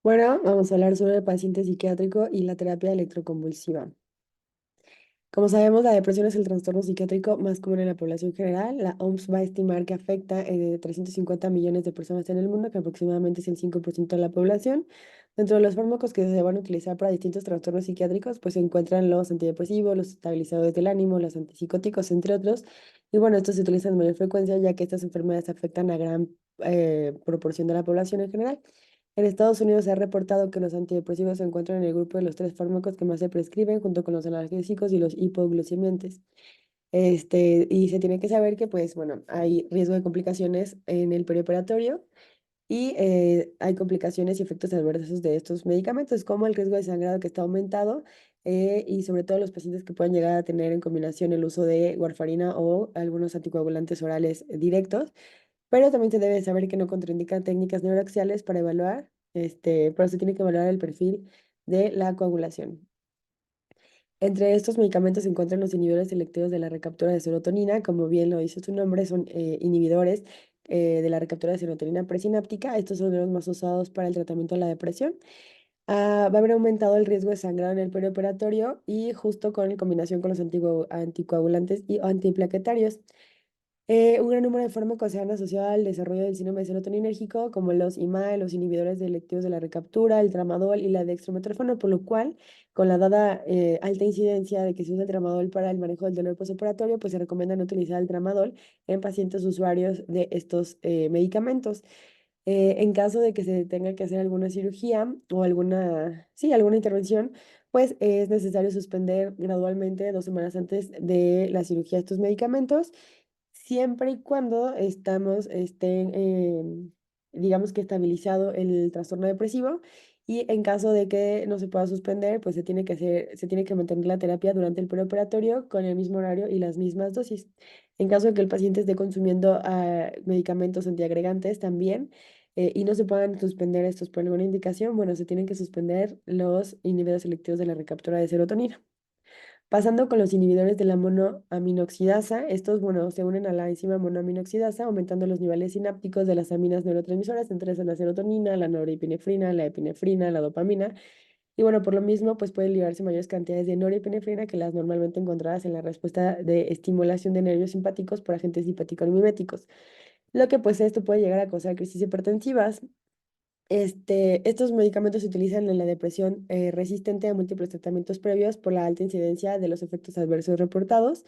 Bueno, vamos a hablar sobre el paciente psiquiátrico y la terapia electroconvulsiva. Como sabemos, la depresión es el trastorno psiquiátrico más común en la población general. La OMS va a estimar que afecta 350 millones de personas en el mundo, que aproximadamente es el 5% de la población. Dentro de los fármacos que se van a utilizar para distintos trastornos psiquiátricos, pues se encuentran los antidepresivos, los estabilizadores del ánimo, los antipsicóticos, entre otros. Y bueno, estos se utilizan en mayor frecuencia ya que estas enfermedades afectan a gran proporción de la población en general. En Estados Unidos se ha reportado que los antidepresivos se encuentran en el grupo de los tres fármacos que más se prescriben, junto con los analgésicos y los hipoglucemiantes. Y se tiene que saber que, pues, bueno, hay riesgo de complicaciones en el perioperatorio y hay complicaciones y efectos adversos de estos medicamentos, como el riesgo de sangrado que está aumentado y sobre todo los pacientes que pueden llegar a tener en combinación el uso de warfarina o algunos anticoagulantes orales directos, pero también se debe saber que no contraindican técnicas neuroaxiales para evaluar, pero se tiene que evaluar el perfil de la coagulación. Entre estos medicamentos se encuentran los inhibidores selectivos de la recaptura de serotonina, como bien lo dice su nombre, son inhibidores de la recaptura de serotonina presináptica. Estos son los más usados para el tratamiento de la depresión. Va a haber aumentado el riesgo de sangrado en el perioperatorio y justo con combinación con los anticoagulantes y antiplaquetarios. Un gran número de fármacos se han asociado al desarrollo del síndrome serotoninérgico, como los IMAE, los inhibidores selectivos de la recaptura, el tramadol y la dextrometorfano, por lo cual, con la dada alta incidencia de que se usa el tramadol para el manejo del dolor postoperatorio, pues se recomienda no utilizar el tramadol en pacientes usuarios de estos medicamentos. En caso de que se tenga que hacer alguna cirugía o alguna intervención, pues es necesario suspender gradualmente 2 semanas antes de la cirugía estos medicamentos, siempre y cuando digamos que estabilizado el trastorno depresivo. Y en caso de que no se pueda suspender, pues se tiene que mantener la terapia durante el preoperatorio con el mismo horario y las mismas dosis. En caso de que el paciente esté consumiendo medicamentos antiagregantes también, y no se puedan suspender estos por alguna indicación, bueno, se tienen que suspender los inhibidores selectivos de la recaptura de serotonina. Pasando con los inhibidores de la monoaminoxidasa, estos, bueno, se unen a la enzima monoaminoxidasa, aumentando los niveles sinápticos de las aminas neurotransmisoras, entre esas la serotonina, la norepinefrina, la epinefrina, la dopamina. Y bueno, por lo mismo, pues pueden liberarse mayores cantidades de norepinefrina que las normalmente encontradas en la respuesta de estimulación de nervios simpáticos por agentes simpático-miméticos. Lo que pues esto puede llegar a causar crisis hipertensivas. Estos medicamentos se utilizan en la depresión resistente a múltiples tratamientos previos por la alta incidencia de los efectos adversos reportados.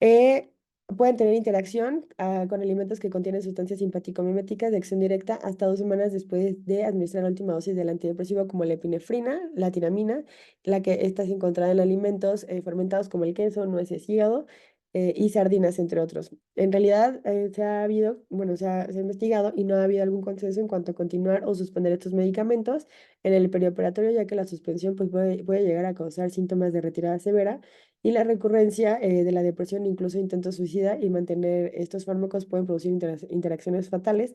Eh, Pueden tener interacción con alimentos que contienen sustancias simpático-miméticas de acción directa hasta 2 semanas después de administrar la última dosis del antidepresivo, como la epinefrina, la tiramina, la que está encontrada en alimentos fermentados como el queso, nueces, hígado y sardinas, entre otros. En realidad, se ha investigado y no ha habido algún consenso en cuanto a continuar o suspender estos medicamentos en el perioperatorio, ya que la suspensión pues, puede llegar a causar síntomas de retirada severa y la recurrencia de la depresión, incluso intentos suicida, y mantener estos fármacos pueden producir interacciones fatales,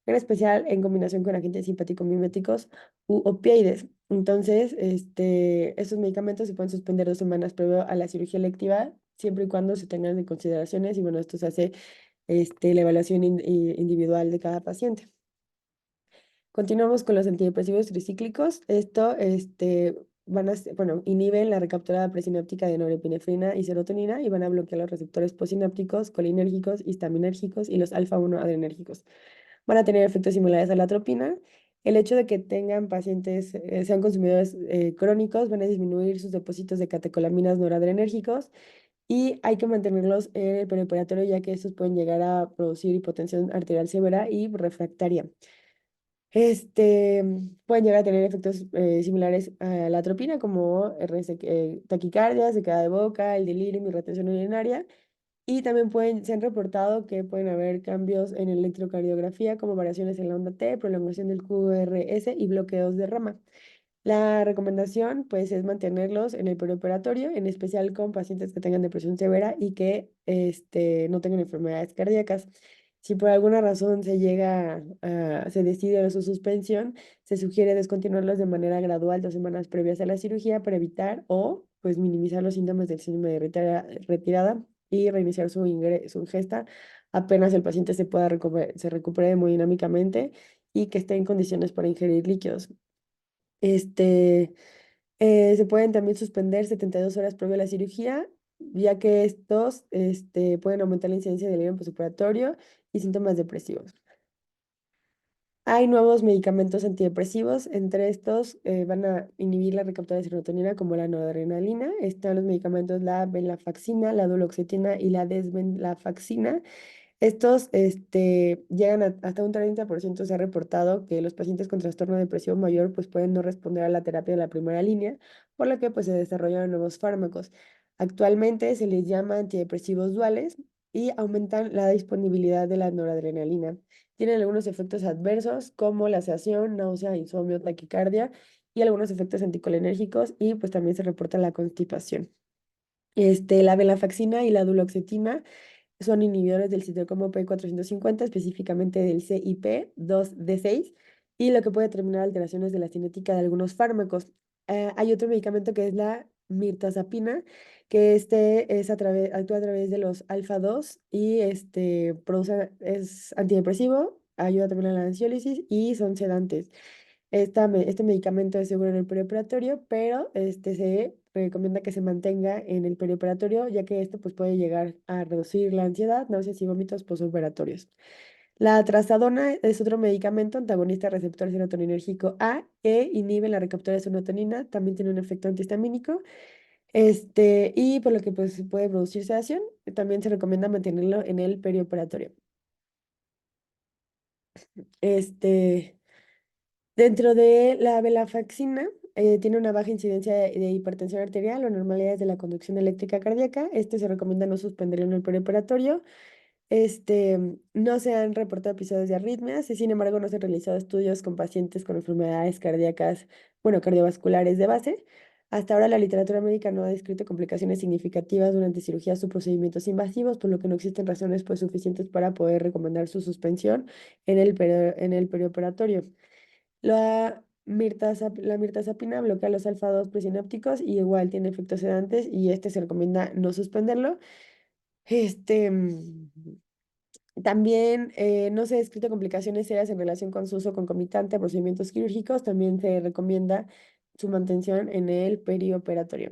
en especial en combinación con agentes simpático-miméticos u opioides. Entonces, estos medicamentos se pueden suspender 2 semanas previo a la cirugía electiva, siempre y cuando se tengan en consideraciones, y bueno, esto se hace la evaluación individual de cada paciente. Continuamos con los antidepresivos tricíclicos. Bueno, inhiben la recaptura presináptica de norepinefrina y serotonina y van a bloquear los receptores posinápticos, colinérgicos, histaminérgicos y los alfa-1 adrenérgicos. Van a tener efectos similares a la atropina. El hecho de que tengan pacientes, sean consumidores crónicos, van a disminuir sus depósitos de catecolaminas noradrenérgicos y hay que mantenerlos en el perioperatorio, ya que estos pueden llegar a producir hipotensión arterial severa y refractaria. Pueden llegar a tener efectos similares a la atropina, como taquicardia, secada de boca, el delirio y retención urinaria. Y también se han reportado que pueden haber cambios en la electrocardiografía, como variaciones en la onda T, prolongación del QRS y bloqueos de rama. La recomendación, pues, es mantenerlos en el perioperatorio, en especial con pacientes que tengan depresión severa y que no tengan enfermedades cardíacas. Si por alguna razón se decide su suspensión, se sugiere descontinuarlos de manera gradual 2 semanas previas a la cirugía para evitar o, pues, minimizar los síntomas del síndrome de retirada y reiniciar su ingesta apenas el paciente se recupere hemodinámicamente y que esté en condiciones para ingerir líquidos. Este, Se pueden también suspender 72 horas previo a la cirugía, ya que estos pueden aumentar la incidencia del delirium postoperatorio y síntomas depresivos. Hay nuevos medicamentos antidepresivos, entre estos van a inhibir la recaptura de serotonina como la noradrenalina. Están los medicamentos la venlafaxina, la duloxetina y la desvenlafaxina. Estos llegan hasta un 30%. Se ha reportado que los pacientes con trastorno depresivo mayor pues pueden no responder a la terapia de la primera línea, por lo que pues se desarrollan nuevos fármacos. Actualmente se les llama antidepresivos duales y aumentan la disponibilidad de la noradrenalina. Tienen algunos efectos adversos como la sedación, náusea, insomnio, taquicardia y algunos efectos anticolinérgicos y pues también se reporta la constipación. La venlafaxina y la duloxetina son inhibidores del citocromo P450, específicamente del CYP2D6, y lo que puede determinar alteraciones de la cinética de algunos fármacos. Hay otro medicamento que es la mirtazapina, que actúa a través de los alfa-2 y es antidepresivo, ayuda también a la ansiólisis y son sedantes. Este medicamento es seguro en el perioperatorio, pero se recomienda que se mantenga en el perioperatorio, ya que esto pues, puede llegar a reducir la ansiedad, náuseas y vómitos postoperatorios. La trazadona es otro medicamento antagonista receptor serotoninérgico A que inhibe la recaptura de serotonina, también tiene un efecto antihistamínico, y por lo que pues, puede producir sedación. También se recomienda mantenerlo en el perioperatorio. Este, Dentro de la venlafaxina, tiene una baja incidencia de hipertensión arterial o anormalidades de la conducción eléctrica cardíaca. Se recomienda no suspenderlo en el preoperatorio. No se han reportado episodios de arritmias y sin embargo no se han realizado estudios con pacientes con enfermedades cardíacas, bueno, cardiovasculares de base. Hasta ahora la literatura médica no ha descrito complicaciones significativas durante cirugías o procedimientos invasivos, por lo que no existen razones pues, suficientes para poder recomendar su suspensión en el perioperatorio. La mirtazapina bloquea los alfa-2 presinápticos y igual tiene efectos sedantes y se recomienda no suspenderlo. Este, mm, También no se ha descrito complicaciones serias en relación con su uso concomitante a procedimientos quirúrgicos. También se recomienda su mantención en el perioperatorio.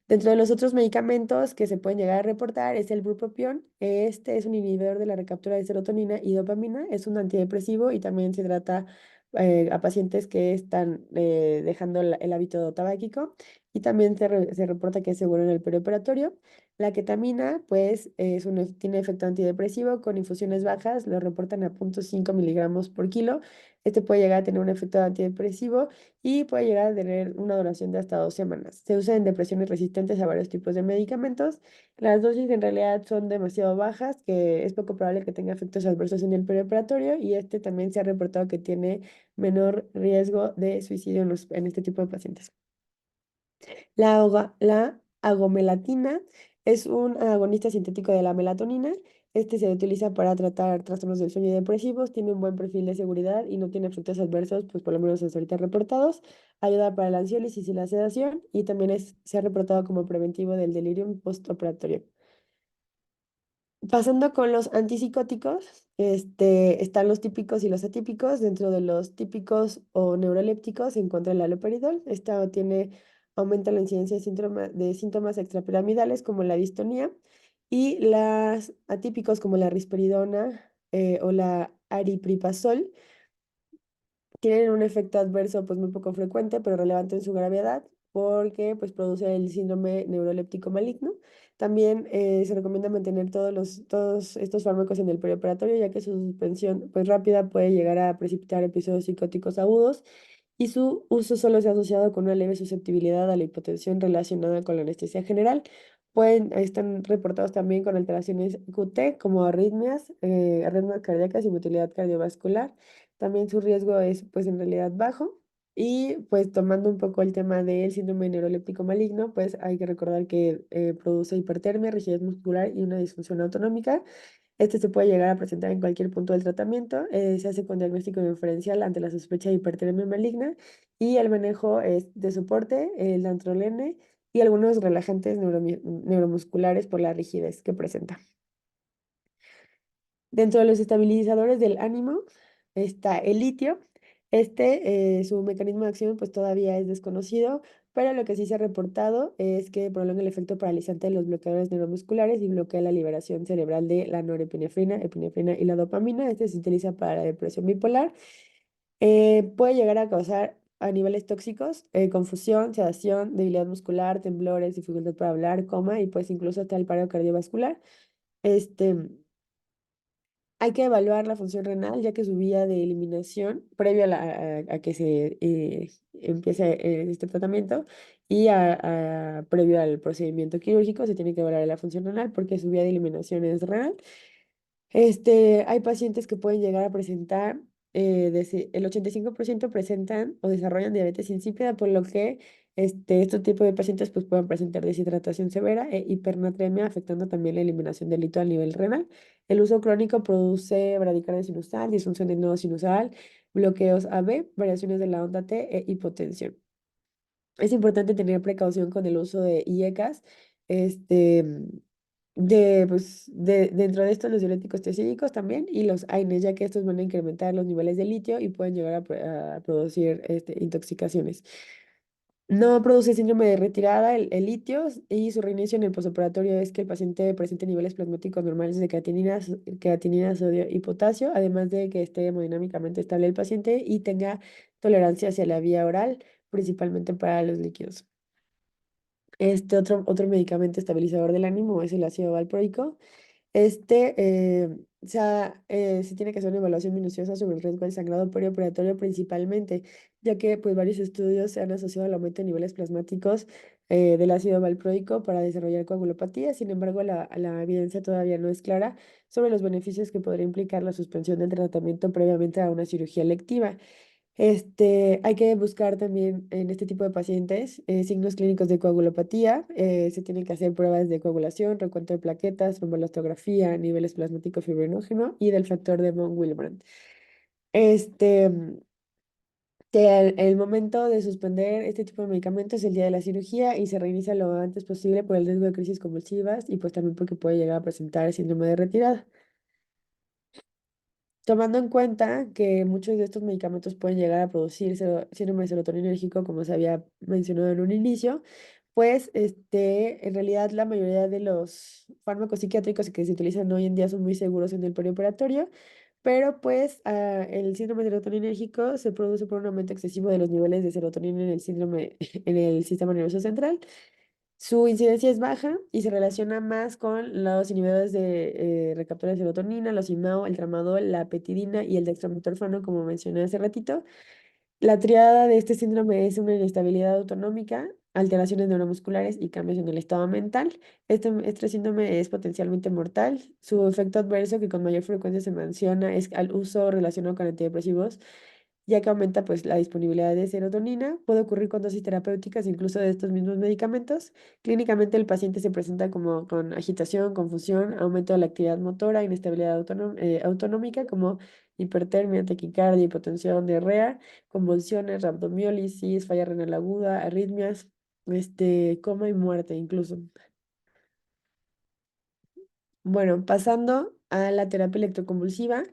Dentro de los otros medicamentos que se pueden llegar a reportar es el bupropión. Este es un inhibidor de la recaptura de serotonina y dopamina. Es un antidepresivo y también se trata a pacientes que están dejando el hábito tabáquico. Y también se reporta que es seguro en el perioperatorio. La ketamina, pues, tiene efecto antidepresivo con infusiones bajas. Lo reportan a 0,5 miligramos por kilo. Puede llegar a tener un efecto antidepresivo y puede llegar a tener una duración de hasta 2 semanas. Se usa en depresiones resistentes a varios tipos de medicamentos. Las dosis en realidad son demasiado bajas, que es poco probable que tenga efectos adversos en el preoperatorio y también se ha reportado que tiene menor riesgo de suicidio en este tipo de pacientes. La agomelatina es un agonista sintético de la melatonina. Se utiliza para tratar trastornos del sueño y depresivos, tiene un buen perfil de seguridad y no tiene efectos adversos, pues por lo menos hasta ahorita reportados. Ayuda para la ansiólisis y la sedación y también se ha reportado como preventivo del delirium postoperatorio. Pasando con los antipsicóticos, están los típicos y los atípicos. Dentro de los típicos o neurolépticos se encuentra el haloperidol. Aumenta la incidencia de síntomas extrapiramidales como la distonía y las atípicos como la risperidona o la aripiprazol tienen un efecto adverso pues muy poco frecuente, pero relevante en su gravedad, porque pues produce el síndrome neuroléptico maligno. También se recomienda mantener todos estos fármacos en el perioperatorio, ya que su suspensión pues rápida puede llegar a precipitar episodios psicóticos agudos y su uso solo se ha asociado con una leve susceptibilidad a la hipotensión relacionada con la anestesia general. Están reportados también con alteraciones QT como arritmias cardíacas y motilidad cardiovascular. También su riesgo es pues en realidad bajo. Y pues tomando un poco el tema del síndrome neuroléptico maligno, pues hay que recordar que produce hipertermia, rigidez muscular y una disfunción autonómica. Se puede llegar a presentar en cualquier punto del tratamiento. Se hace con diagnóstico diferencial ante la sospecha de hipertermia maligna y el manejo es de soporte, el dantrolene y algunos relajantes neuromusculares por la rigidez que presenta. Dentro de los estabilizadores del ánimo está el litio. Su mecanismo de acción pues todavía es desconocido, pero lo que sí se ha reportado es que prolonga el efecto paralizante de los bloqueadores neuromusculares y bloquea la liberación cerebral de la norepinefrina, epinefrina y la dopamina. Este se utiliza para la depresión bipolar. Puede llegar a causar a niveles tóxicos, confusión, sedación, debilidad muscular, temblores, dificultad para hablar, coma y pues incluso hasta el paro cardiovascular. Este, Hay que evaluar la función renal, ya que su vía de eliminación, previo a que se empiece este tratamiento y previo al procedimiento quirúrgico, se tiene que evaluar la función renal porque su vía de eliminación es renal. Hay pacientes que pueden llegar a presentar, el 85% presentan o desarrollan diabetes insípida, por lo que este tipo de pacientes pues, pueden presentar deshidratación severa e hipernatremia, afectando también la eliminación del litio a nivel renal. El uso crónico produce bradicardia sinusal, disfunción del nodo sinusal, bloqueos AB, variaciones de la onda T e hipotensión. Es importante tener precaución con el uso de IECAS, este, dentro de estos los diuréticos tiazídicos también y los AINES, ya que estos van a incrementar los niveles de litio y pueden llegar a producir intoxicaciones. No produce síndrome de retirada el litio y su reinicio en el posoperatorio es que el paciente presente niveles plasmáticos normales de creatinina, creatinina, sodio y potasio, además de que esté hemodinámicamente estable el paciente y tenga tolerancia hacia la vía oral, principalmente para los líquidos. Otro medicamento estabilizador del ánimo es el ácido valproico. Se tiene que hacer una evaluación minuciosa sobre el riesgo del sangrado perioperatorio principalmente, ya que pues, varios estudios se han asociado al aumento de niveles plasmáticos del ácido valproico para desarrollar coagulopatía. Sin embargo, la evidencia todavía no es clara sobre los beneficios que podría implicar la suspensión del tratamiento previamente a una cirugía electiva. Hay que buscar también en este tipo de pacientes signos clínicos de coagulopatía. Se tienen que hacer pruebas de coagulación, recuento de plaquetas, trombolastografía, niveles plasmático fibrinógeno y del factor de von Willebrand. Este, mm, que el momento de suspender este tipo de medicamentos es el día de la cirugía y se reinicia lo antes posible por el riesgo de crisis convulsivas y pues también porque puede llegar a presentar síndrome de retirada. Tomando en cuenta que muchos de estos medicamentos pueden llegar a producir síndrome de serotoninérgico, como se había mencionado en un inicio, pues en realidad la mayoría de los fármacos psiquiátricos que se utilizan hoy en día son muy seguros en el perioperatorio, pero pues el síndrome serotoninérgico se produce por un aumento excesivo de los niveles de serotonina en el en el sistema nervioso central. Su incidencia es baja y se relaciona más con los inhibidores de recaptura de serotonina, los IMAO, el tramadol, la petidina y el dextrometorfano, como mencioné hace ratito. La triada de este síndrome es una inestabilidad autonómica, alteraciones neuromusculares y cambios en el estado mental. Este síndrome es potencialmente mortal. Su efecto adverso, que con mayor frecuencia se menciona, es al uso relacionado con antidepresivos, ya que aumenta pues la disponibilidad de serotonina. Puede ocurrir con dosis terapéuticas, incluso de estos mismos medicamentos. Clínicamente el paciente se presenta como con agitación, confusión, aumento de la actividad motora, inestabilidad autonómica como hipertermia, taquicardia, hipotensión, diarrea, convulsiones, rabdomiólisis, falla renal aguda, arritmias, coma y muerte incluso. Bueno, pasando a la terapia electroconvulsiva,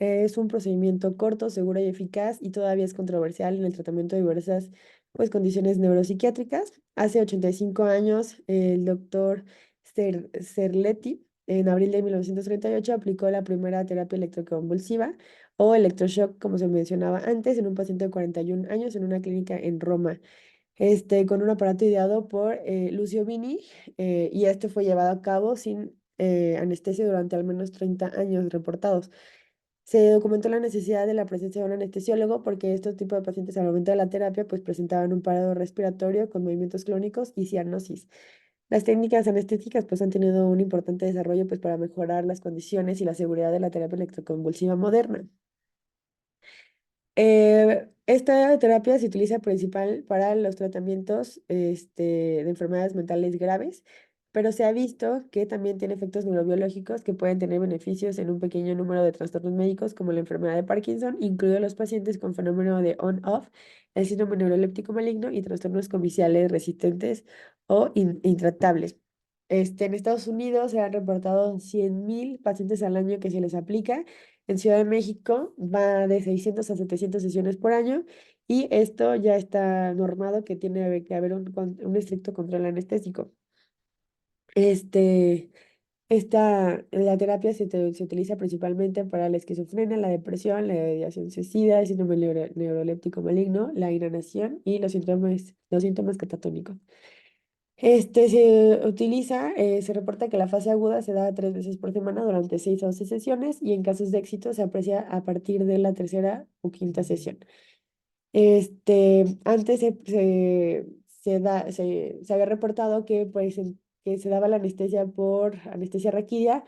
es un procedimiento corto, seguro y eficaz y todavía es controversial en el tratamiento de diversas pues, condiciones neuropsiquiátricas. Hace 85 años, el doctor Serletti, en abril de 1938, aplicó la primera terapia electroconvulsiva o electroshock, como se mencionaba antes, en un paciente de 41 años en una clínica en Roma con un aparato ideado por Lucio Vini, y este fue llevado a cabo sin anestesia durante al menos 30 años reportados. Se documentó la necesidad de la presencia de un anestesiólogo porque estos tipos de pacientes al momento de la terapia pues presentaban un paro respiratorio con movimientos clónicos y cianosis. Las técnicas anestéticas pues han tenido un importante desarrollo pues para mejorar las condiciones y la seguridad de la terapia electroconvulsiva moderna. Esta terapia se utiliza principal para los tratamientos de enfermedades mentales graves, pero se ha visto que también tiene efectos neurobiológicos que pueden tener beneficios en un pequeño número de trastornos médicos, como la enfermedad de Parkinson, incluidos los pacientes con fenómeno de on-off, el síndrome neuroléptico maligno y trastornos comiciales resistentes o intratables. En Estados Unidos se han reportado 100.000 pacientes al año que se les aplica En Ciudad de México va de 600 a 700 sesiones por año y esto ya está normado que tiene que haber un estricto control anestésico. Este, la terapia se utiliza principalmente para la esquizofrenia, la depresión, la ideación suicida, el síndrome neuroléptico maligno, la inanición y los síntomas catatónicos. Se reporta que la fase aguda se da 3 veces por semana durante 6 a 12 sesiones y en casos de éxito se aprecia a partir de la tercera o quinta sesión. Antes se había reportado que, pues, que se daba la anestesia por anestesia raquídea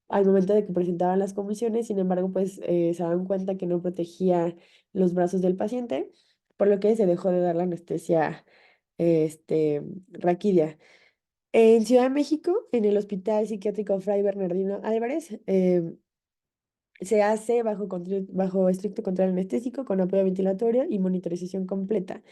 al momento de que presentaban las convulsiones, sin embargo, pues se daban cuenta que no protegía los brazos del paciente, por lo que se dejó de dar la anestesia raquídea. En Ciudad de México, en el Hospital Psiquiátrico Fray Bernardino Álvarez, se hace bajo estricto control anestésico con apoyo ventilatorio y monitorización completa.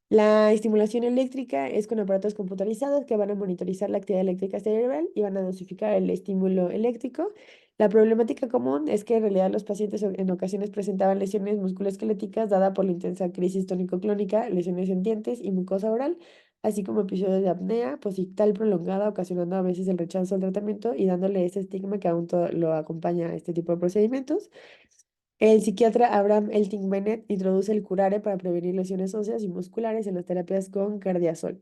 La estimulación eléctrica es con aparatos computarizados que van a monitorizar la actividad eléctrica cerebral y van a dosificar el estímulo eléctrico. La problemática común es que en realidad los pacientes en ocasiones presentaban lesiones musculoesqueléticas dada por la intensa crisis tónico-clónica, lesiones en dientes y mucosa oral, así como episodios de apnea posictal prolongada, ocasionando a veces el rechazo al tratamiento y dándole ese estigma que aún lo acompaña a este tipo de procedimientos. El psiquiatra Abraham Elting Bennett introduce el curare para prevenir lesiones óseas y musculares en las terapias con cardiazol.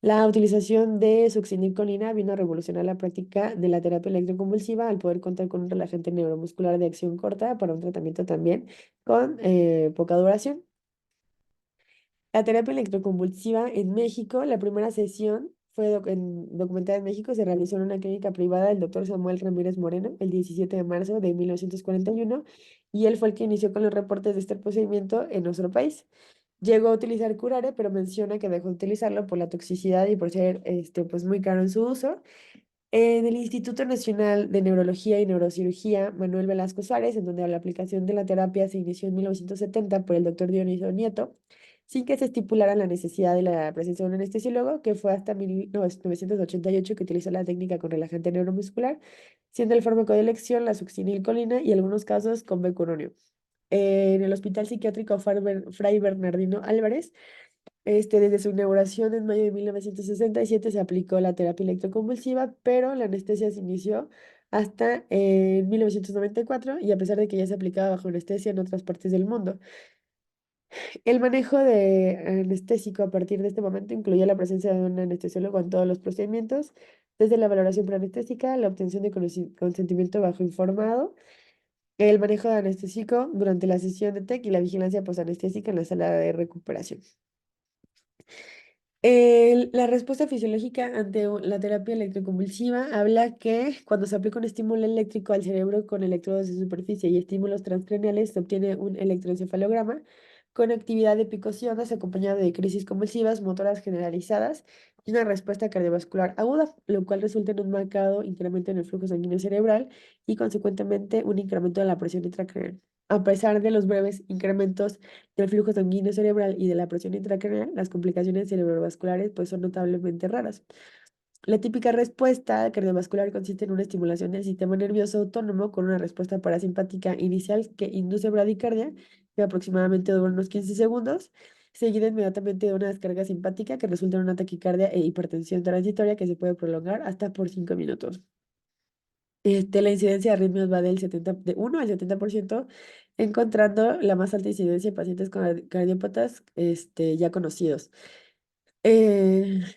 La utilización de succinilcolina vino a revolucionar la práctica de la terapia electroconvulsiva al poder contar con un relajante neuromuscular de acción corta para un tratamiento también con poca duración. La terapia electroconvulsiva en México, la primera sesión documentada en México, se realizó en una clínica privada del doctor Samuel Ramírez Moreno el 17 de marzo de 1941 y él fue el que inició con los reportes de este procedimiento en nuestro país. Llegó a utilizar curare, pero menciona que dejó de utilizarlo por la toxicidad y por ser pues muy caro en su uso. En el Instituto Nacional de Neurología y Neurocirugía, Manuel Velasco Suárez, en donde la aplicación de la terapia se inició en 1970 por el doctor Dionisio Nieto, sin que se estipulara la necesidad de la presencia de un anestesiólogo, que fue hasta 1988 que utilizó la técnica con relajante neuromuscular, siendo el fármaco de elección la succinilcolina y en algunos casos con becuronio. En el Hospital Psiquiátrico Fray Bernardino Álvarez, desde su inauguración en mayo de 1967 se aplicó la terapia electroconvulsiva, pero la anestesia se inició hasta 1994 y a pesar de que ya se aplicaba bajo anestesia en otras partes del mundo. El manejo de anestésico a partir de este momento incluye la presencia de un anestesiólogo en todos los procedimientos, desde la valoración preanestésica, la obtención de consentimiento bajo informado, el manejo de anestésico durante la sesión de TEC y la vigilancia posanestésica en la sala de recuperación. La respuesta fisiológica ante la terapia electroconvulsiva habla que cuando se aplica un estímulo eléctrico al cerebro con electrodos de superficie y estímulos transcraneales se obtiene un electroencefalograma con actividad de picos y ondas acompañado de crisis convulsivas motoras generalizadas y una respuesta cardiovascular aguda, lo cual resulta en un marcado incremento en el flujo sanguíneo cerebral y consecuentemente un incremento de la presión intracraneal. A pesar de los breves incrementos del flujo sanguíneo cerebral y de la presión intracraneal, las complicaciones cerebrovasculares pues son notablemente raras. La típica respuesta cardiovascular consiste en una estimulación del sistema nervioso autónomo con una respuesta parasimpática inicial que induce bradicardia, que aproximadamente dura unos 15 segundos, seguida inmediatamente de una descarga simpática que resulta en una taquicardia e hipertensión transitoria que se puede prolongar hasta por 5 minutos. La incidencia de arritmias va de 1 al 70%, encontrando la más alta incidencia en pacientes con cardiópatas ya conocidos.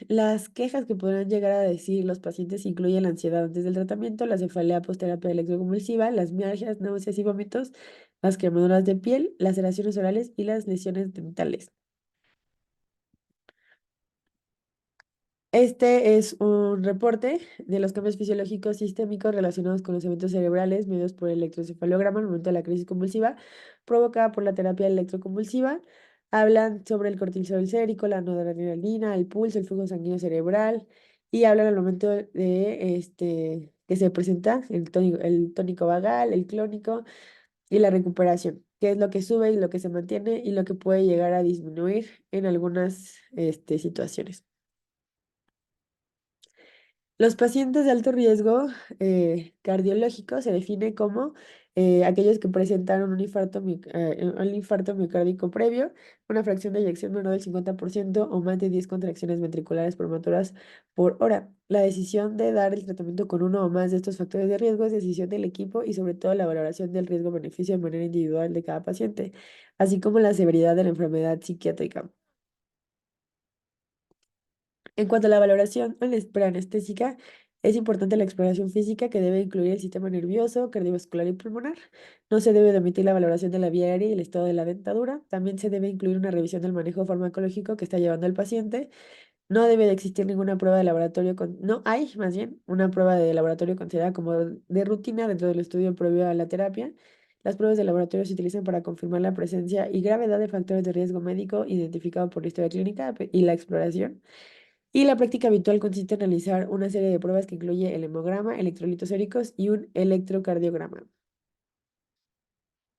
Las quejas que podrán llegar a decir los pacientes incluyen la ansiedad antes del tratamiento, la cefalea posterapia electroconvulsiva, las mialgias, náuseas y vómitos, las quemaduras de piel, laceraciones orales y las lesiones dentales. Este es un reporte de los cambios fisiológicos sistémicos relacionados con los eventos cerebrales medios por el electroencefalograma al momento de la crisis convulsiva provocada por la terapia electroconvulsiva. Hablan sobre el cortisol sérico, la noradrenalina, el pulso, el flujo sanguíneo cerebral y hablan al momento de que se presenta el tónico vagal, el clónico y la recuperación, qué es lo que sube y lo que se mantiene y lo que puede llegar a disminuir en algunas situaciones. Los pacientes de alto riesgo cardiológico se define como aquellos que presentan un infarto miocárdico previo, una fracción de eyección menor del 50% o más de 10 contracciones ventriculares prematuras por hora. La decisión de dar el tratamiento con uno o más de estos factores de riesgo es decisión del equipo y sobre todo la valoración del riesgo-beneficio de manera individual de cada paciente, así como la severidad de la enfermedad psiquiátrica. En cuanto a la valoración preanestésica, es importante la exploración física que debe incluir el sistema nervioso, cardiovascular y pulmonar. No se debe de omitir la valoración de la vía aérea y el estado de la dentadura. También se debe incluir una revisión del manejo farmacológico que está llevando el paciente. No debe de existir ninguna prueba de laboratorio no hay más bien una prueba de laboratorio considerada como de rutina dentro del estudio previo a la terapia. Las pruebas de laboratorio se utilizan para confirmar la presencia y gravedad de factores de riesgo médico identificado por la historia clínica y la exploración. Y la práctica habitual consiste en realizar una serie de pruebas que incluye el hemograma, electrolitos séricos y un electrocardiograma.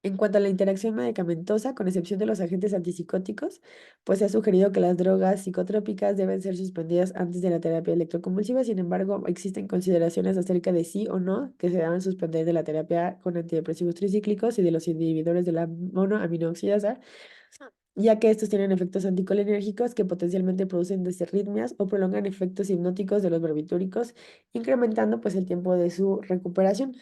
En cuanto a la interacción medicamentosa, con excepción de los agentes antipsicóticos, pues se ha sugerido que las drogas psicotrópicas deben ser suspendidas antes de la terapia electroconvulsiva. Sin embargo, existen consideraciones acerca de sí o no que se deben suspender de la terapia con antidepresivos tricíclicos y de los inhibidores de la monoaminoxidasa, ya que estos tienen efectos anticolinérgicos que potencialmente producen disarritmias o prolongan efectos hipnóticos de los barbitúricos, incrementando pues el tiempo de su recuperación.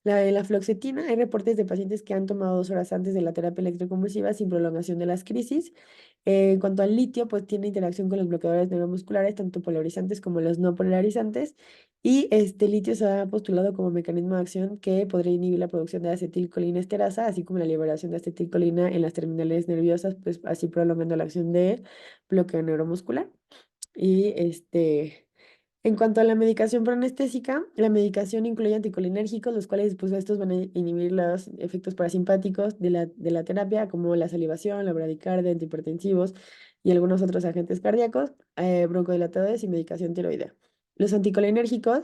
La fluoxetina, hay reportes de pacientes que han tomado 2 horas antes de la terapia electroconvulsiva sin prolongación de las crisis. En cuanto al litio, pues tiene interacción con los bloqueadores neuromusculares, tanto polarizantes como los no polarizantes. Y este litio se ha postulado como mecanismo de acción que podría inhibir la producción de acetilcolinesterasa, así como la liberación de acetilcolina en las terminales nerviosas, pues así prolongando la acción de bloqueo neuromuscular. Y en cuanto a la medicación proanestésica, la medicación incluye anticolinérgicos, los cuales pues estos van a inhibir los efectos parasimpáticos de la terapia, como la salivación, la bradicardia, antihipertensivos y algunos otros agentes cardíacos, broncodilatadores y medicación tiroidea. Los anticolinérgicos,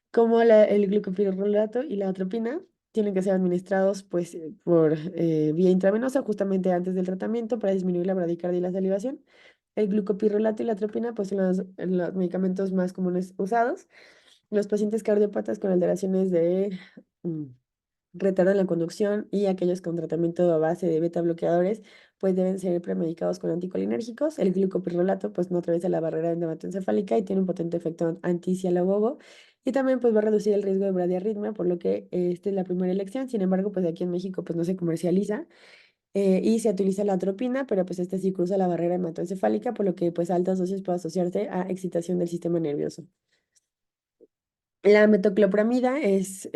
como el glucopirrolato y la atropina, tienen que ser administrados pues, por vía intravenosa justamente antes del tratamiento para disminuir la bradicardia y la salivación. El glucopirrolato y la atropina pues, son los medicamentos más comunes usados. Los pacientes cardiópatas con alteraciones de mm, retardo en la conducción y aquellos con tratamiento a base de beta bloqueadores, pues deben ser premedicados con anticolinérgicos. El glucopirrolato, pues no atraviesa la barrera endovenoencefálica y tiene un potente efecto anticialagogo. Y también pues va a reducir el riesgo de bradiarritmia, por lo que esta es la primera elección. Sin embargo, pues aquí en México pues no se comercializa y se utiliza la atropina, pero pues esta sí cruza la barrera hematoencefálica, por lo que pues altas dosis puede asociarse a excitación del sistema nervioso. La metoclopramida es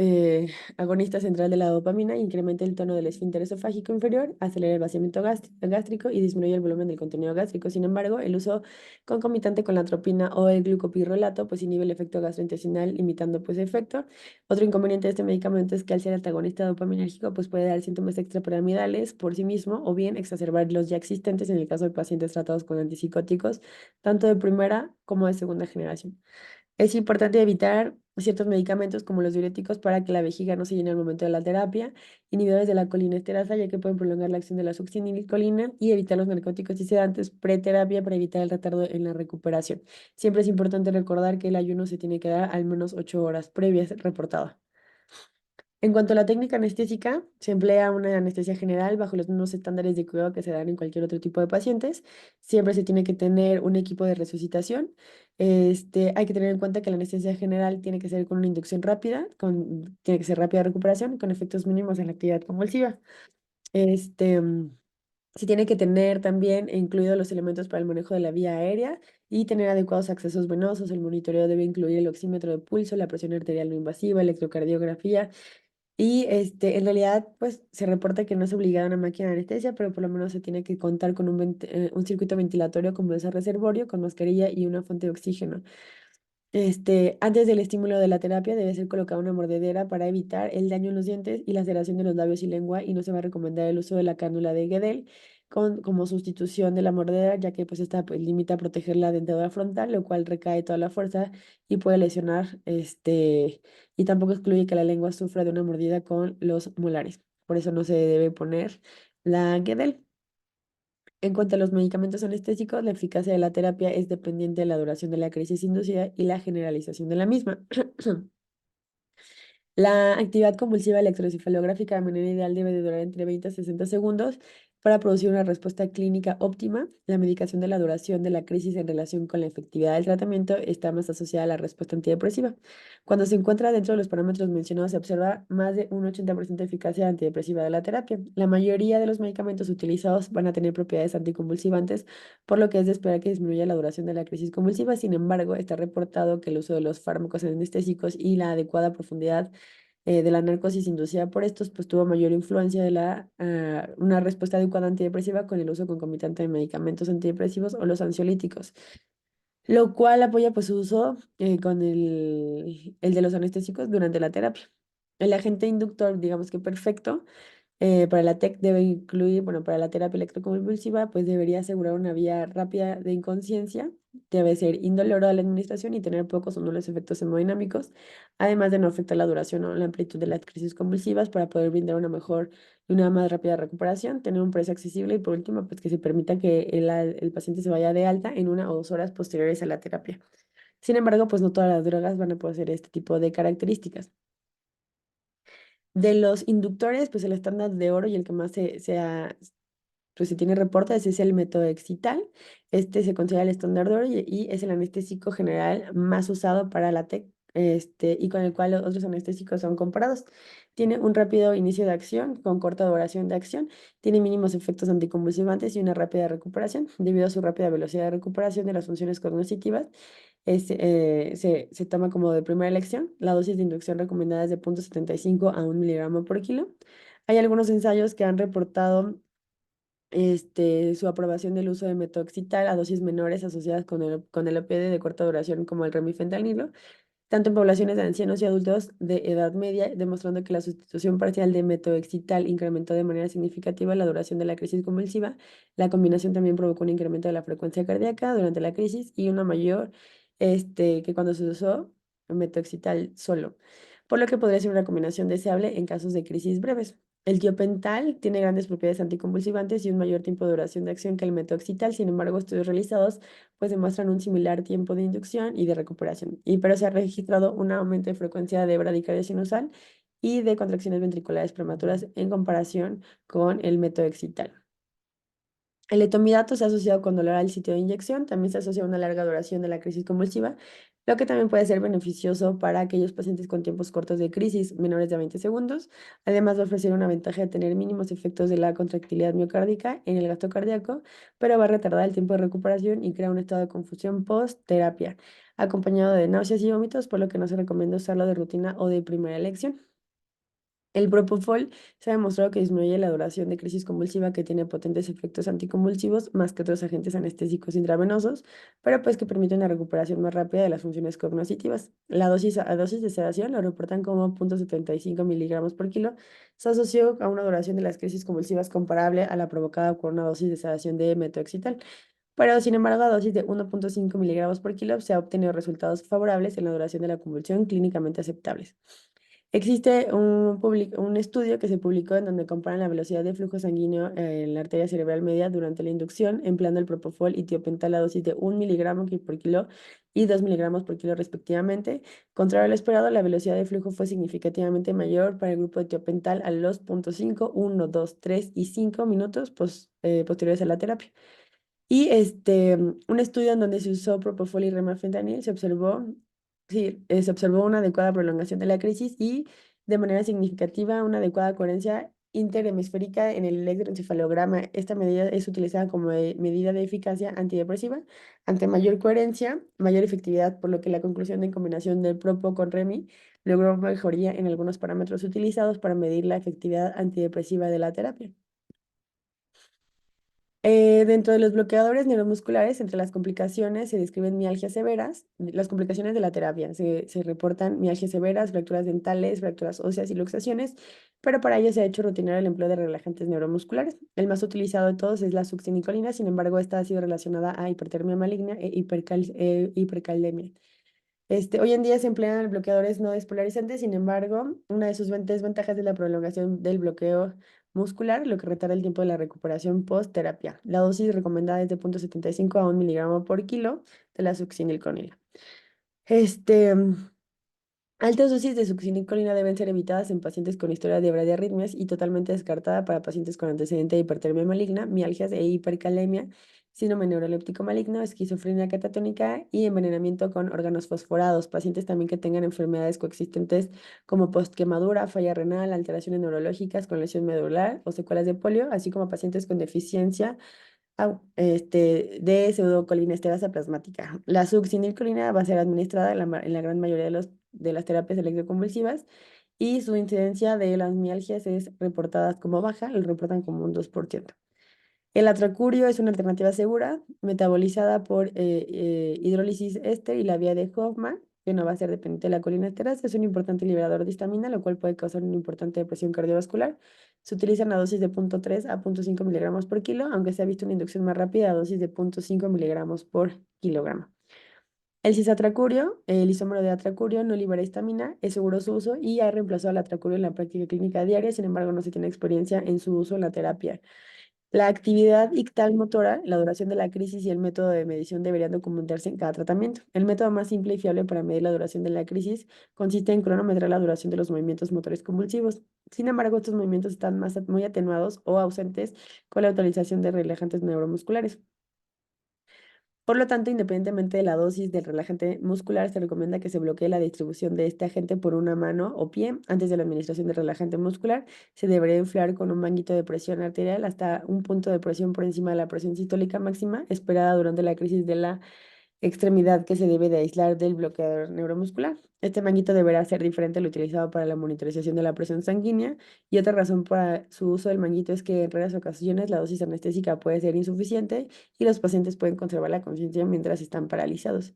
agonista central de la dopamina, incrementa el tono del esfínter esofágico inferior, acelera el vaciamiento gástrico y disminuye el volumen del contenido gástrico. Sin embargo, el uso concomitante con la atropina o el glucopirrolato pues inhibe el efecto gastrointestinal, limitando pues efecto. Otro inconveniente de este medicamento es que al ser antagonista dopaminérgico pues puede dar síntomas extrapiramidales por sí mismo o bien exacerbar los ya existentes en el caso de pacientes tratados con antipsicóticos, tanto de primera como de segunda generación. Es importante evitar ciertos medicamentos como los diuréticos para que la vejiga no se llene al momento de la terapia, inhibidores de la colinesterasa ya que pueden prolongar la acción de la succinilcolina y evitar los narcóticos y sedantes preterapia para evitar el retardo en la recuperación. Siempre es importante recordar que el ayuno se tiene que dar al menos 8 horas previas reportada. En cuanto a la técnica anestésica, se emplea una anestesia general bajo los mismos estándares de cuidado que se dan en cualquier otro tipo de pacientes. Siempre se tiene que tener un equipo de resucitación. Hay que tener en cuenta que la anestesia general tiene que ser con una inducción rápida, tiene que ser rápida de recuperación, con efectos mínimos en la actividad convulsiva. Este, mm, Se tiene que tener también incluidos los elementos para el manejo de la vía aérea y tener adecuados accesos venosos. El monitoreo debe incluir el oxímetro de pulso, la presión arterial no invasiva, electrocardiografía y en realidad, pues se reporta que no es obligada una máquina de anestesia, pero por lo menos se tiene que contar con un circuito ventilatorio con bolsa reservorio, con mascarilla y una fuente de oxígeno. Antes del estímulo de la terapia debe ser colocada una mordedera para evitar el daño en los dientes y la laceración de los labios y lengua y no se va a recomendar el uso de la cánula de Guedel como sustitución de la mordedera, ya que pues esta pues, limita a proteger la dentadura frontal, lo cual recae toda la fuerza y puede lesionar, y tampoco excluye que la lengua sufra de una mordida con los molares. Por eso no se debe poner la Guedel. En cuanto a los medicamentos anestésicos, la eficacia de la terapia es dependiente de la duración de la crisis inducida y la generalización de la misma. La actividad convulsiva electroencefalográfica de manera ideal debe de durar entre 20 a 60 segundos para producir una respuesta clínica óptima. La medicación de la duración de la crisis en relación con la efectividad del tratamiento está más asociada a la respuesta antidepresiva. Cuando se encuentra dentro de los parámetros mencionados, se observa más de un 80% de eficacia antidepresiva de la terapia. La mayoría de los medicamentos utilizados van a tener propiedades anticonvulsivantes, por lo que es de esperar que disminuya la duración de la crisis convulsiva. Sin embargo, está reportado que el uso de los fármacos anestésicos y la adecuada profundidad de la narcosis inducida por estos, pues tuvo mayor influencia de una respuesta adecuada antidepresiva con el uso concomitante de medicamentos antidepresivos o los ansiolíticos, lo cual apoya pues su uso con el de los anestésicos durante la terapia. El agente inductor, digamos que perfecto, para la TEC debe incluir, bueno, para la terapia electroconvulsiva, pues debería asegurar una vía rápida de inconsciencia, debe ser indoloro a la administración y tener pocos o nulos efectos hemodinámicos, además de no afectar la duración o la amplitud de las crisis convulsivas para poder brindar una mejor y una más rápida recuperación, tener un precio accesible y por último, pues que se permita que el paciente se vaya de alta en 1 o 2 horas posteriores a la terapia. Sin embargo, pues no todas las drogas van a poseer este tipo de características. De los inductores, pues el estándar de oro y el que más pues se tiene reportes es el método excital. Este se considera el estándar de oro y es el anestésico general más usado para la TEC, y con el cual los otros anestésicos son comparados. Tiene un rápido inicio de acción con corta duración de acción, tiene mínimos efectos anticonvulsivantes y una rápida recuperación. Debido a su rápida velocidad de recuperación de las funciones cognitivas, se toma como de primera elección. La dosis de inducción recomendada es de 0,75 a 1 miligramo por kilo. Hay algunos ensayos que han reportado su aprobación del uso de metoxital a dosis menores asociadas con el opioide de corta duración como el remifentanilo, tanto en poblaciones de ancianos y adultos de edad media, demostrando que la sustitución parcial de metoxital incrementó de manera significativa la duración de la crisis convulsiva. La combinación también provocó un incremento de la frecuencia cardíaca durante la crisis y una mayor que cuando se usó metoxital solo, por lo que podría ser una combinación deseable en casos de crisis breves. El tiopental tiene grandes propiedades anticonvulsivantes y un mayor tiempo de duración de acción que el metoxital. Sin embargo, estudios realizados pues demuestran un similar tiempo de inducción y de recuperación. Pero se ha registrado un aumento de frecuencia de bradicardia sinusal y de contracciones ventriculares prematuras en comparación con el método excital. El etomidato se ha asociado con dolor al sitio de inyección, también se asocia a una larga duración de la crisis convulsiva, lo que también puede ser beneficioso para aquellos pacientes con tiempos cortos de crisis, menores de 20 segundos. Además, va a ofrecer una ventaja de tener mínimos efectos de la contractilidad miocárdica en el gasto cardíaco, pero va a retardar el tiempo de recuperación y crea un estado de confusión post-terapia, acompañado de náuseas y vómitos, por lo que no se recomienda usarlo de rutina o de primera elección. El propofol se ha demostrado que disminuye la duración de crisis convulsiva, que tiene potentes efectos anticonvulsivos más que otros agentes anestésicos intravenosos, pero pues que permite una recuperación más rápida de las funciones cognitivas. La dosis de sedación lo reportan como 0,75 miligramos por kilo. Se asoció a una duración de las crisis convulsivas comparable a la provocada por una dosis de sedación de metoxital. Pero, sin embargo, a dosis de 1,5 miligramos por kilo se ha obtenido resultados favorables en la duración de la convulsión clínicamente aceptables. Existe un estudio que se publicó en donde comparan la velocidad de flujo sanguíneo en la arteria cerebral media durante la inducción, empleando el propofol y tiopental a dosis de 1 miligramo por kilo y 2 miligramos por kilo respectivamente. Contrario a lo esperado, la velocidad de flujo fue significativamente mayor para el grupo de tiopental a los 0,5, 1, 2, 3 y 5 minutos posteriores a la terapia. Y un estudio en donde se usó propofol y remafentanil se observó una adecuada prolongación de la crisis y de manera significativa una adecuada coherencia interhemisférica en el electroencefalograma. Esta medida es utilizada como medida de eficacia antidepresiva ante mayor coherencia, mayor efectividad, por lo que la conclusión de combinación del propo con remi logró mejoría en algunos parámetros utilizados para medir la efectividad antidepresiva de la terapia. Dentro de los bloqueadores neuromusculares, entre las complicaciones se describen mialgias severas. Las complicaciones de la terapia se reportan mialgias severas, fracturas dentales, fracturas óseas y luxaciones, pero para ello se ha hecho rutinario el empleo de relajantes neuromusculares. El más utilizado de todos es la succinilcolina. Sin embargo, esta ha sido relacionada a hipertermia maligna e hipercalemia. Hoy en día se emplean bloqueadores no despolarizantes. Sin embargo, una de sus desventajas es la prolongación del bloqueo muscular, lo que retarda el tiempo de la recuperación post-terapia. La dosis recomendada es de 0,75 a 1 miligramo por kilo de la succinilconina. Este, Altas dosis de succinilcolina deben ser evitadas en pacientes con historia de bradiarritmias y totalmente descartada para pacientes con antecedente de hipertermia maligna, mialgias e hipercalemia, síndrome neuroléptico maligno, esquizofrenia catatónica y envenenamiento con órganos fosforados. Pacientes también que tengan enfermedades coexistentes como postquemadura, falla renal, alteraciones neurológicas con lesión medular o secuelas de polio, así como pacientes con deficiencia de pseudocolinesterosa plasmática. La succinilcolina va a ser administrada en la gran mayoría de las terapias electroconvulsivas y su incidencia de las mialgias es reportada como baja, lo reportan como un 2%. El atracurio es una alternativa segura, metabolizada por hidrólisis éster y la vía de Hoffman, que no va a ser dependiente de la colinesterasa. Es un importante liberador de histamina, lo cual puede causar una importante depresión cardiovascular. Se utilizan a dosis de 0,3 a 0,5 miligramos por kilo, aunque se ha visto una inducción más rápida a dosis de 0,5 miligramos por kilogramo. El cisatracurio, el isómero de atracurio, no libera histamina, es seguro su uso y ha reemplazado al atracurio en la práctica clínica diaria, sin embargo no se tiene experiencia en su uso en la terapia. La actividad ictal motora, la duración de la crisis y el método de medición deberían documentarse en cada tratamiento. El método más simple y fiable para medir la duración de la crisis consiste en cronometrar la duración de los movimientos motores convulsivos. Sin embargo, estos movimientos están muy atenuados o ausentes con la utilización de relajantes neuromusculares. Por lo tanto, independientemente de la dosis del relajante muscular, se recomienda que se bloquee la distribución de este agente por una mano o pie. Antes de la administración del relajante muscular, se debería inflar con un manguito de presión arterial hasta un punto de presión por encima de la presión sistólica máxima esperada durante la crisis de la extremidad que se debe de aislar del bloqueador neuromuscular. Este manguito deberá ser diferente al utilizado para la monitorización de la presión sanguínea y otra razón para su uso del manguito es que en raras ocasiones la dosis anestésica puede ser insuficiente y los pacientes pueden conservar la conciencia mientras están paralizados.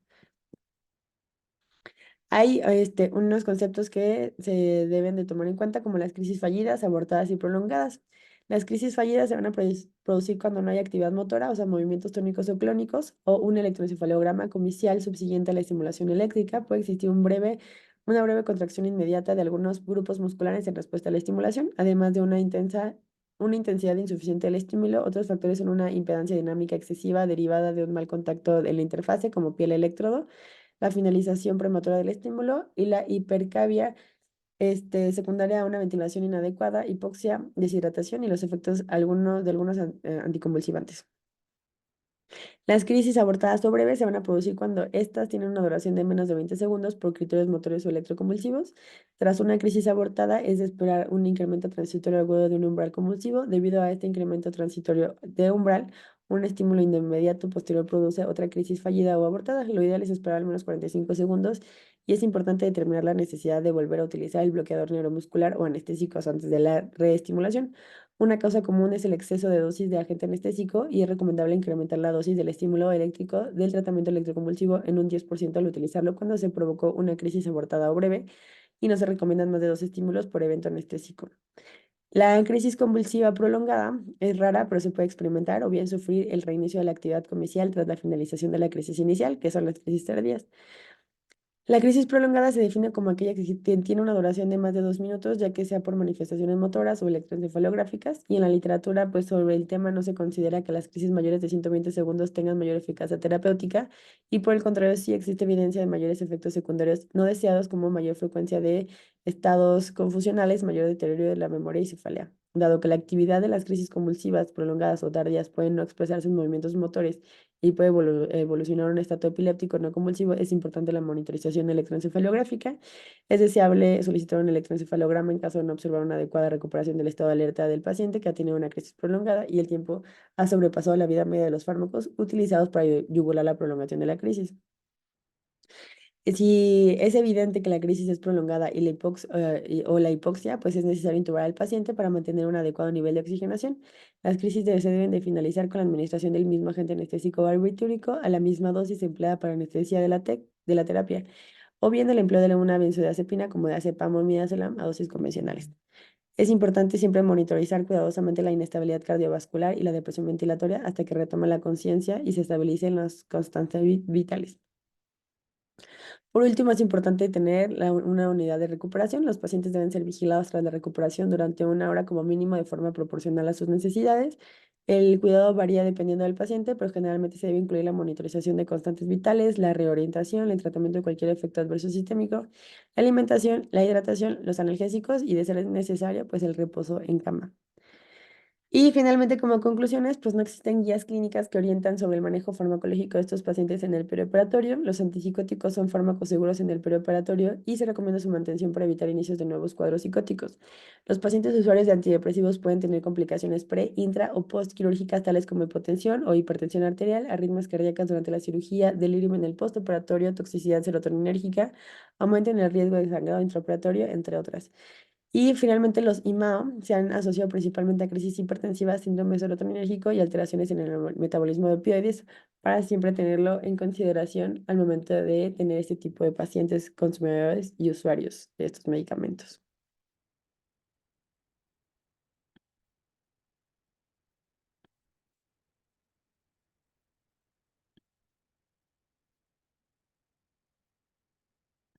Hay unos conceptos que se deben de tomar en cuenta como las crisis fallidas, abortadas y prolongadas. Las crisis fallidas se van a producir cuando no hay actividad motora, o sea, movimientos tónicos o clónicos, o un electroencefalograma comicial subsiguiente a la estimulación eléctrica. Puede existir una breve contracción inmediata de algunos grupos musculares en respuesta a la estimulación, además de una intensidad insuficiente del estímulo. Otros factores son una impedancia dinámica excesiva derivada de un mal contacto en la interfase, como piel-electrodo, la finalización prematura del estímulo y la hipercavia secundaria a una ventilación inadecuada, hipoxia, deshidratación y los efectos de algunos anticonvulsivantes. Las crisis abortadas o breves se van a producir cuando estas tienen una duración de menos de 20 segundos por criterios motores o electroconvulsivos. Tras una crisis abortada es de esperar un incremento transitorio agudo de un umbral convulsivo. Debido a este incremento transitorio de umbral, un estímulo inmediato posterior produce otra crisis fallida o abortada. Lo ideal es esperar al menos 45 segundos y es importante determinar la necesidad de volver a utilizar el bloqueador neuromuscular o anestésicos antes de la reestimulación. Una causa común es el exceso de dosis de agente anestésico y es recomendable incrementar la dosis del estímulo eléctrico del tratamiento electroconvulsivo en un 10% al utilizarlo cuando se provocó una crisis abortada o breve y no se recomiendan más de 2 estímulos por evento anestésico. La crisis convulsiva prolongada es rara, pero se puede experimentar o bien sufrir el reinicio de la actividad comicial tras la finalización de la crisis inicial, que son las crisis tardías. La crisis prolongada se define como aquella que tiene una duración de más de 2 minutos, ya que sea por manifestaciones motoras o electroencefalográficas, y en la literatura, pues sobre el tema no se considera que las crisis mayores de 120 segundos tengan mayor eficacia terapéutica, y por el contrario, sí existe evidencia de mayores efectos secundarios no deseados, como mayor frecuencia de estados confusionales, mayor deterioro de la memoria y cefalea. Dado que la actividad de las crisis convulsivas prolongadas o tardías pueden no expresarse en movimientos motores y puede evolucionar a un estado epiléptico no convulsivo, es importante la monitorización electroencefalográfica. Es deseable solicitar un electroencefalograma en caso de no observar una adecuada recuperación del estado de alerta del paciente que ha tenido una crisis prolongada y el tiempo ha sobrepasado la vida media de los fármacos utilizados para yugular la prolongación de la crisis. Si es evidente que la crisis es prolongada o la hipoxia, pues es necesario intubar al paciente para mantener un adecuado nivel de oxigenación. Las crisis se deben de finalizar con la administración del mismo agente anestésico barbitúrico a la misma dosis empleada para anestesia de la terapia, o bien el empleo de una benzodiazepina como diazepam o midazolam a dosis convencionales. Es importante siempre monitorizar cuidadosamente la inestabilidad cardiovascular y la depresión ventilatoria hasta que retome la conciencia y se estabilicen las constantes vitales. Por último, es importante tener una unidad de recuperación. Los pacientes deben ser vigilados tras la recuperación durante una hora como mínimo de forma proporcional a sus necesidades. El cuidado varía dependiendo del paciente, pero generalmente se debe incluir la monitorización de constantes vitales, la reorientación, el tratamiento de cualquier efecto adverso sistémico, la alimentación, la hidratación, los analgésicos y, de ser necesario, pues el reposo en cama. Y finalmente, como conclusiones, pues no existen guías clínicas que orientan sobre el manejo farmacológico de estos pacientes en el perioperatorio. Los antipsicóticos son fármacos seguros en el perioperatorio y se recomienda su mantención para evitar inicios de nuevos cuadros psicóticos. Los pacientes usuarios de antidepresivos pueden tener complicaciones pre, intra o postquirúrgicas tales como hipotensión o hipertensión arterial, arritmias cardíacas durante la cirugía, delirium en el postoperatorio, toxicidad serotoninérgica, aumento en el riesgo de sangrado intraoperatorio, entre otras. Y finalmente los IMAO se han asociado principalmente a crisis hipertensivas, síndrome serotoninérgico y alteraciones en el metabolismo de opioides, para siempre tenerlo en consideración al momento de tener este tipo de pacientes consumidores y usuarios de estos medicamentos.